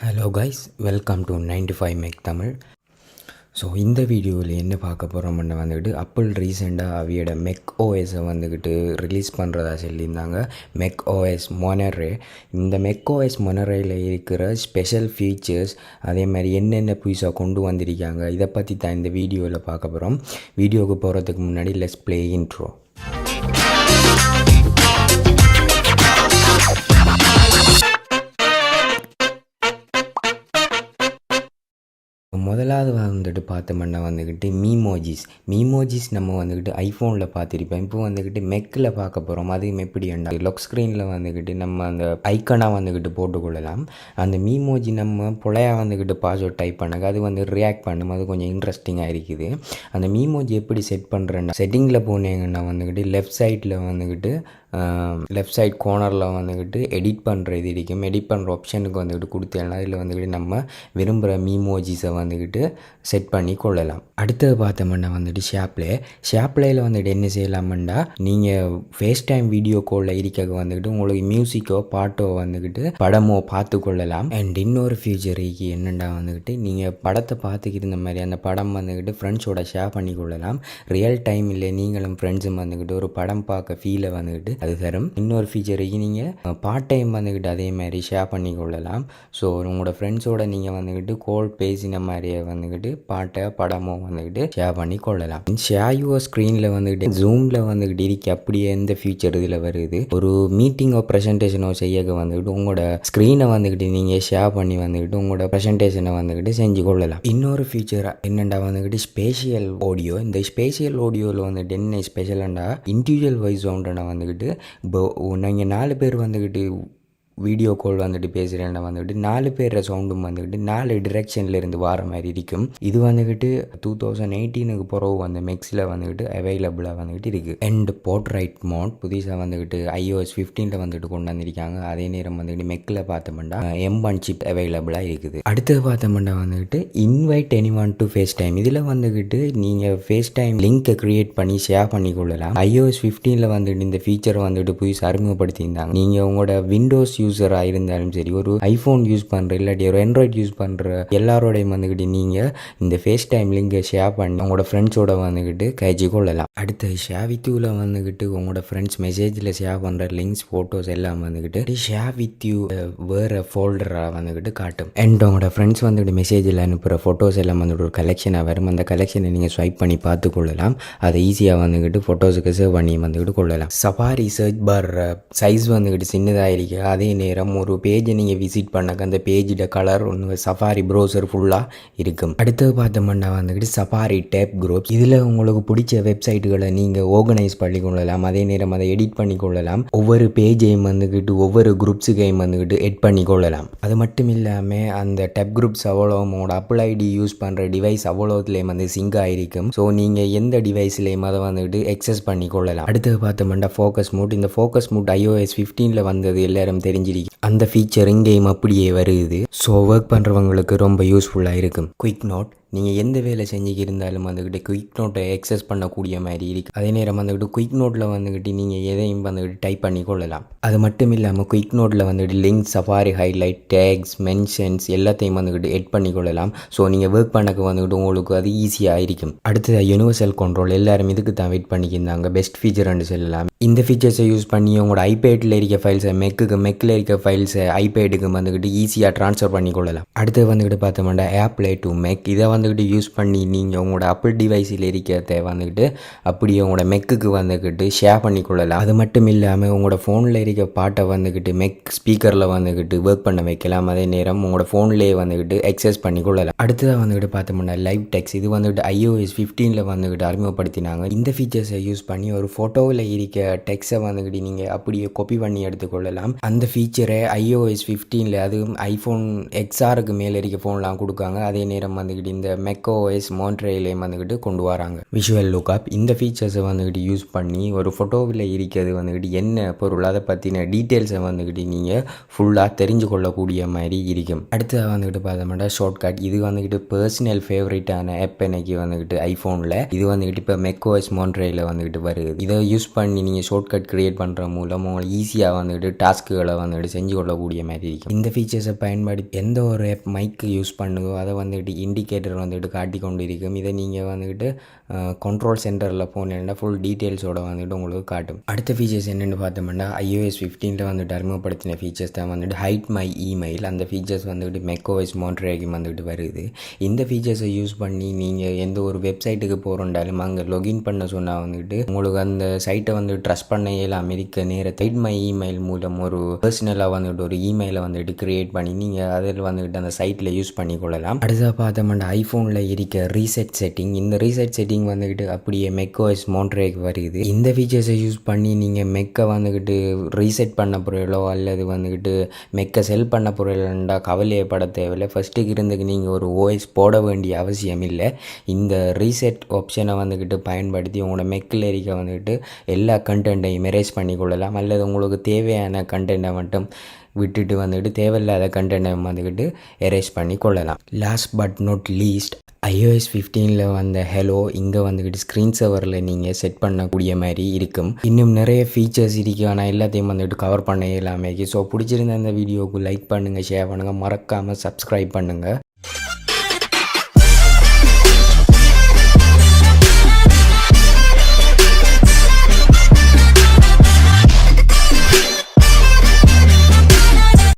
Hello guys, welcome to 95 Mac Tamil. So இந்த வீடியோவில் என்ன பார்க்க போகிறோம்னு வந்துக்கிட்டு அப்பிள் ரீசெண்டாக அவையோட macOS-ஐ வந்துக்கிட்டு ரிலீஸ் பண்ணுறதா சொல்லியிருந்தாங்க. macOS Monterey. இந்த macOS Montereyல இருக்கிற ஸ்பெஷல் ஃபீச்சர்ஸ், அதே மாதிரி என்னென்ன புதுசாக கொண்டு வந்திருக்காங்க, இதை பற்றி தான் இந்த வீடியோவில் பார்க்க போகிறோம். வீடியோவுக்கு போகிறதுக்கு முன்னாடி லெட்ஸ் ப்ளே இன்ட்ரோ. முதலாவது வந்துட்டு பார்த்தோம்னா வந்துக்கிட்டு மீமோஜிஸ் நம்ம வந்துக்கிட்டு ஐஃபோனில் பார்த்துருப்போம். இப்போ வந்துக்கிட்டு மெக்கில் பார்க்க போகிறோம். அதுவும் எப்படி லொக் ஸ்க்ரீனில் வந்துக்கிட்டு நம்ம அந்த ஐக்கனாக வந்துக்கிட்டு போட்டுக்கொள்ளலாம். அந்த மீமோஜி நம்ம புலையாக வந்துக்கிட்டு பாஸ்வேர்ட் டைப் பண்ணாங்க, அது வந்து ரியாக்ட் பண்ணும். அது கொஞ்சம் இன்ட்ரெஸ்டிங்காக இருக்குது. அந்த மீமோஜி எப்படி செட் பண்ணுறேன்னா, செட்டிங்கில் போனீங்கன்னா வந்துக்கிட்டு லெஃப்ட் சைட் கோனரில் வந்துக்கிட்டு எடிட் பண்ணுற இது இருக்கும். எடிட் பண்ணுற ஆப்ஷனுக்கு வந்துக்கிட்டு கொடுத்தேன்னா அதில் வந்துக்கிட்டு நம்ம விரும்புகிற மீமோஜிஸை வந்துக்கிட்டு செட் பண்ணி கொள்ளலாம். அடுத்தது பார்த்தோம்னா வந்துட்டு ஷேப்லேயில் வந்துட்டு என்ன செய்யலாம்னா, நீங்கள் ஃபேஸ் டைம் வீடியோ காலில் இருக்க வந்துக்கிட்டு உங்களுக்கு மியூசிக்கோ பாட்டோ வந்துக்கிட்டு படமோ பார்த்து கொள்ளலாம். அண்ட் இன்னொரு ஃபியூச்சருக்கு என்னென்னா வந்துக்கிட்டு நீங்கள் படத்தை பார்த்துக்கிட்டு இந்த மாதிரி அந்த படம் வந்துக்கிட்டு ஃப்ரெண்ட்ஸோட ஷேர் பண்ணி கொள்ளலாம். ரியல் டைம் இல்லை, நீங்களும் ஃப்ரெண்ட்ஸும் வந்துக்கிட்டு ஒரு படம் பார்க்க ஃபீலை வந்துக்கிட்டு அது தரும். இன்னொரு ஃபீச்சருக்கு நீங்கள் பார்ட் டைம் வந்துக்கிட்டு அதே மாதிரி ஷேர் பண்ணி கொள்ளலாம். ஸோ உங்களோட ஃப்ரெண்ட்ஸோட நீங்கள் வந்துக்கிட்டு கால் பேசின மாதிரியே வந்துக்கிட்டு பாட்டை படமோ வந்துக்கிட்டு ஷேர் பண்ணி கொள்ளலாம். ஷேர் யுவர் ஸ்க்ரீனில் வந்துக்கிட்டு ஜூமில் வந்துக்கிட்டு இருக்கு. அப்படியே எந்த ஃபீச்சர் இதில் வருது, ஒரு மீட்டிங்கோ ப்ரெசன்டேஷனோ செய்ய வந்துக்கிட்டு உங்களோட ஸ்க்ரீனை வந்துக்கிட்டு நீங்கள் ஷேர் பண்ணி வந்துக்கிட்டு உங்களோட ப்ரெசன்டேஷனை வந்துக்கிட்டு செஞ்சு கொள்ளலாம். இன்னொரு ஃபீச்சர் என்னென்னா வந்துக்கிட்டு ஸ்பேஷியல் ஆடியோ. இந்த ஸ்பேஷியல் ஆடியோவில் வந்துட்டு என்ன ஸ்பெஷலாண்டா, இண்டிவிஜுவல் வாய்ஸ் சவுண்டனை வந்துக்கிட்டு இப்போ நீங்கள் 4 பேர் வந்துக்கிட்டு வீடியோ கால் வந்துட்டு பேசுகிறேன்னா வந்துக்கிட்டு 4 பேர் சவுண்டும் வந்துக்கிட்டு 4 டிரெக்ஷனில் இருந்து வர மாதிரி இருக்கும். இது வந்துக்கிட்டு 2018 பிறகு அந்த மெக்ஸில் வந்துக்கிட்டு அவைலபிளாக வந்துக்கிட்டு இருக்குது. அண்ட் போர்ட்ரைட் மோட் புதுசாக வந்துக்கிட்டு iOS 15 வந்துட்டு கொண்டு வந்திருக்காங்க. அதே நேரம் வந்துக்கிட்டு மெக்கில் பார்த்தோம்னா M1 சிப் அவைலபிளாக இருக்குது. அடுத்தது பார்த்தோம்னா வந்துக்கிட்டு invite anyone to FaceTime. இதில் வந்துக்கிட்டு நீங்கள் ஃபேஸ் டைம் லிங்கை க்ரியேட் பண்ணி ஷேர் பண்ணி கொள்ளலாம். iOS 15 வந்துட்டு இந்த ஃபீச்சரை வந்துட்டு புதுசாக அறிமுகப்படுத்தியிருந்தாங்க. நீங்கள் உங்களோட விண்டோஸ் யூஸராக இருந்தாலும் சரி, ஒரு ஐஃபோன் யூஸ் பண்ணுற இல்லாட்டி ஒரு ஆண்ட்ராய்ட் யூஸ் பண்ணுற எல்லாரோடையும் வந்துக்கிட்டு நீங்கள் இந்த ஃபேஸ் டைம் லிங்கை ஷேர் பண்ணி உங்களோட ஃப்ரெண்ட்ஸோட வந்துக்கிட்டு கைச்சி கொள்ளலாம். அடுத்து ஷேர் வித் யூவில் வந்துக்கிட்டு உங்களோட ஃப்ரெண்ட்ஸ் மெசேஜில் ஷேர் பண்ணுற லிங்க்ஸ் ஃபோட்டோஸ் எல்லாம் வந்துக்கிட்டு ஷேர் வித் யூ வேறு ஃபோல்டராக வந்துக்கிட்டு காட்டும். அண்ட் உங்களோட ஃப்ரெண்ட்ஸ் வந்துக்கிட்டு மெசேஜில் அனுப்புகிற ஃபோட்டோஸ் எல்லாம் வந்துட்டு ஒரு கலெக்ஷனாக வரும். அந்த கலெக்ஷனை நீங்கள் ஸ்வைப் பண்ணி பார்த்து கொள்ளலாம். அதை ஈஸியாக வந்துக்கிட்டு ஃபோட்டோஸுக்கு சேவ் பண்ணி வந்துக்கிட்டு கொள்ளலாம். சஃபாரி சர்ச் பார் சைஸ் வந்துக்கிட்டு சின்னதாக இருக்குது. அதே நேரம் ஒரு பேஜை நீங்கள் விசிட் பண்ணாக்க அந்த பேஜோட கலர் ஒன்று சஃபாரி ப்ரௌசர் ஃபுல்லாக இருக்கும். அடுத்தது பார்த்தோம்னா வந்துக்கிட்டு சஃபாரி டேப் குரூப்ஸ். இதில் உங்களுக்கு பிடிச்ச வெப்சைட்டுகளை நீங்கள் ஆர்கனைஸ் பண்ணி கொள்ளலாம். அதே நேரம் அதை எடிட் பண்ணி கொள்ளலாம். ஒவ்வொரு பேஜையும் வந்துக்கிட்டு ஒவ்வொரு குரூப்ஸுக்கையும் வந்துக்கிட்டு எட் பண்ணி கொள்ளலாம். அது மட்டும் இல்லாமல் அந்த டேப் குரூப்ஸ் அவ்வளோ உங்களோட Apple ID யூஸ் பண்ணுற டிவைஸ் அவ்வளோத்துலேயும் வந்து சிங்க் ஆகிருக்கும். ஸோ நீங்கள் எந்த டிவைஸ்லேயும் அதை வந்துக்கிட்டு எக்ஸஸ் பண்ணி கொள்ளலாம். அடுத்தது பார்த்தோம்னா ஃபோக்கஸ் மூட். இந்த ஃபோக்கஸ் மூட் iOS 15 வந்தது எல்லாரும் தெரிஞ்சிருக்கு. அந்த ஃபீச்சர் இங்கேயும் அப்படியே வருது. ஸோ ஒர்க் பண்ணுறவங்களுக்கு ரொம்ப யூஸ்ஃபுல்லாக இருக்கும். குயிக் நோட், நீங்கள் எந்த வேலை செஞ்சுக்கி இருந்தாலும் வந்துக்கிட்டு குயிக் நோட்டை எக்ஸஸ் பண்ணக்கூடிய மாதிரி இருக்குது. அதே நேரம் வந்துக்கிட்டு குயிக் நோட்டில் வந்துக்கிட்டு நீங்கள் எதையும் வந்துக்கிட்டு டைப் பண்ணி கொள்ளலாம். அது மட்டும் இல்லாமல் குயிக் நோட்டில் வந்துக்கிட்டு link, Safari highlight, tags, mentions எல்லாத்தையும் வந்துக்கிட்டு எட் பண்ணி கொள்ளலாம். ஸோ நீங்கள் ஒர்க் பண்ணக்கு வந்துக்கிட்டு உங்களுக்கு அது ஈஸியாக இருக்கும். அடுத்தது யூனிவர்சல் கண்ட்ரோல். எல்லாரும் இதுக்கு தான் வெயிட் பண்ணிக்கிருந்தாங்க. பெஸ்ட் ஃபீச்சர்னு சொல்லலாம். இந்த ஃபீச்சர்ஸை யூஸ் பண்ணி உங்களோட ஐபேடில் இருக்க ஃபைல்ஸை மெக்கில் இருக்க ஃபைல்ஸை ஐபேடுக்கு வந்துக்கிட்டு ஈஸியாக ட்ரான்ஸ்ஃபர் பண்ணி கொள்ளலாம். அடுத்து வந்துக்கிட்டு பார்த்தோம்னா AirPlay to Mac. இதை வந்துக்கிட்டு யூஸ் பண்ணி நீங்கள் உங்களோட Apple டிவைஸில் இருக்கிறத வந்துக்கிட்டு அப்படியே உங்களோட மெக்குக்கு வந்துக்கிட்டு ஷேர் பண்ணி கொள்ளலாம். அது மட்டும் இல்லாமல் உங்களோட ஃபோனில் இருக்க பாட்டை வந்துக்கிட்டு மெக் ஸ்பீக்கரில் வந்துக்கிட்டு ஒர்க் பண்ண வைக்கலாம். அதே நேரம் உங்களோட ஃபோன்லேயே வந்துக்கிட்டு எக்ஸஸ் பண்ணி கொள்ளலாம். அடுத்ததாக வந்துக்கிட்டு பார்த்தோம்னா லைவ் டெக்ஸ்ட். இது வந்துக்கிட்டு iOS 15 வந்துக்கிட்டு அறிமுகப்படுத்தினாங்க. இந்த ஃபீச்சர்ஸை யூஸ் பண்ணி ஒரு ஃபோட்டோவில் இருக்க டெக்ஸ்ட்டை வந்துக்கிட்டு நீங்கள் அப்படியே காப்பி பண்ணி எடுத்துக்கொள்ளலாம். அந்த ஃபீச்சரை iOS 15 அதுவும் ஐஃபோன் XRக்கு மேலே இருக்க ஃபோன்லாம் கொடுக்காங்க. அதே நேரம் வந்துக்கிட்டு இந்த macOS Montereyலையும் வந்துக்கிட்டு கொண்டு வராங்க. விஷுவல் லுக்அப் இந்த ஃபீச்சர்ஸை வந்துக்கிட்டு யூஸ் பண்ணி ஒரு ஃபோட்டோவில் இருக்கிறது வந்துக்கிட்டு என்ன பொருள் அதை பற்றின டீட்டெயில்ஸை வந்துக்கிட்டு நீங்கள் ஃபுல்லாக தெரிஞ்சு கொள்ளக்கூடிய மாதிரி இருக்கும். அடுத்ததாக வந்துக்கிட்டு பார்த்தோம்னா ஷார்ட்கட். இது வந்துக்கிட்டு பர்சனல் ஃபேவரட்டான ஆப் எனக்கு வந்துக்கிட்டு ஐஃபோனில் இது வந்துக்கிட்டு இப்போ macOS Montereyல வந்துக்கிட்டு வருது. இதை யூஸ் பண்ணி நீங்கள் ஷார்ட்கட் க்ரியேட் பண்ணுற மூலம் உங்களுக்கு ஈஸியாக வந்துக்கிட்டு டாஸ்க்குகளை வந்துக்கிட்டு செஞ்சு கொள்ளக்கூடிய மாதிரி இருக்கும். இந்த ஃபீச்சர்ஸை பயன்படுத்தி எந்த ஒரு ஆப் மைக்கு யூஸ் பண்ணுதோ அதை வந்துக்கிட்டு இண்டிகேட்டர் வந்துக்கிட்டு காட்டி கொண்டு இருக்கும். இதை நீங்கள் வந்துக்கிட்டு கண்ட்ரோல் சென்டரில் போனீங்கன்னா ஃபுல் டீட்டெயில்ஸோட வந்துட்டு உங்களுக்கு காட்டும். அடுத்த ஃபீச்சர்ஸ் என்னென்னு பார்த்தோம்னா iOS 15 வந்துட்டு அறிமுகப்படுத்தின ஃபீச்சர்ஸ் தான் வந்துட்டு ஹைட் மை இமெயில். அந்த ஃபீச்சர்ஸ் வந்துட்டு macOS Montereyக்கு வந்துட்டு வருது. இந்த ஃபீச்சர்ஸை யூஸ் பண்ணி நீங்கள் எந்த ஒரு வெப்சைட்டுக்கு போகிறோண்டாலும் அங்கே லொகின் பண்ண சொன்னால் வந்துட்டு உங்களுக்கு அந்த சைட்டை வந்து ட்ரஸ்ட் பண்ண இயலாம இருக்க நேரத்தை ஹைட் மை இமெயில் மூலம் ஒரு பர்சனலாக வந்துட்டு ஒரு இமெயிலை வந்துட்டு கிரியேட் பண்ணி நீங்கள் அதில் வந்துட்டு அந்த சைட்டில் யூஸ் பண்ணிக்கொள்ளலாம். அடுத்ததாக பார்த்தோம்னா ஐஃபோனில் இருக்க ரீசெட் செட்டிங். இந்த ரீசெட் செட்டிங் வந்துக்கிட்டு அப்படியே macOS Montereyக்கு வருது. இந்த ஃபீச்சர்ஸை யூஸ் பண்ணி நீங்கள் மெக்கை வந்துக்கிட்டு ரீசெட் பண்ண பொருளோ அல்லது வந்துக்கிட்டு மெக்கை செல் பண்ண பொருள்டா கவலையப்பட தேவையில்லை. ஃபஸ்ட்டுக்கு இருந்துக்கு நீங்கள் ஒரு ஓஎஸ் போட வேண்டிய அவசியம் இல்லை. இந்த ரீசெட் ஆப்ஷனை வந்துக்கிட்டு பயன்படுத்தி உங்களோட மெக்கில் இருக்க வந்துக்கிட்டு எல்லா கண்டென்ட்டையும் எரேஸ் பண்ணிக்கொள்ளலாம். அல்லது உங்களுக்கு தேவையான கண்டென்ட்டை மட்டும் விட்டுட்டு வந்துக்கிட்டு தேவையில்லாத கண்டென்ட்டை வந்துக்கிட்டு எரேஸ் பண்ணி கொள்ளலாம். Last but not least iOS 15 வந்த ஹலோ இங்கே வந்துக்கிட்டு ஸ்க்ரீன் சேவரில் நீங்கள் செட் பண்ணக்கூடிய மாதிரி இருக்கும். இன்னும் நிறைய ஃபீச்சர்ஸ் இருக்கு, ஆனால் எல்லாத்தையும் வந்துட்டு கவர் பண்ண இல்லாமல். ஸோ பிடிச்சிருந்த அந்த வீடியோவுக்கு லைக் பண்ணுங்கள், ஷேர் பண்ணுங்கள், மறக்காமல் சப்ஸ்கிரைப் பண்ணுங்கள்.